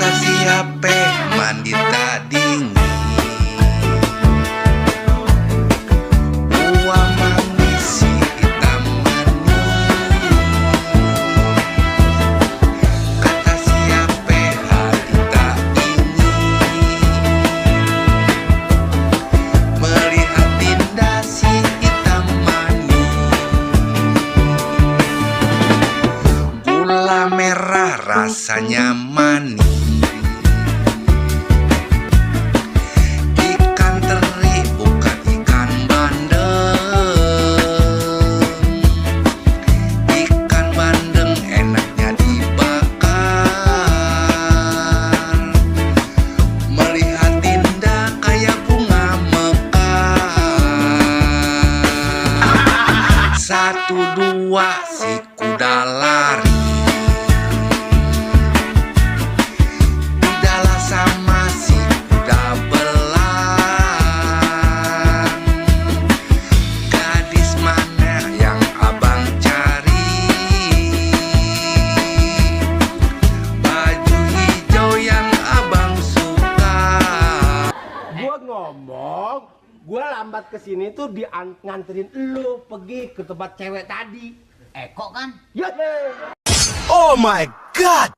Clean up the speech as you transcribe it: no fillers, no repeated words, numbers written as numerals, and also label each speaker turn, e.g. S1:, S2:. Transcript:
S1: Kata siapa mandi tak dingin, uang mandi si hitam mani. Kata siapa hati tak ingin melihat tindak si hitam mani. Gula merah rasanya manis, ikan teri bukan ikan bandeng. Ikan bandeng enaknya dibakar, melihat tindak kayak bunga mekar. Satu dua si kuda lari, tidaklah sama si kuda belang. Gadis mana yang abang cari? Baju hijau yang abang suka.
S2: Gua ngomong, gua lambat kesini tuh nganterin lu pergi ke tempat cewek tadi.
S3: Eko kan?
S2: Ya.
S4: Oh my God!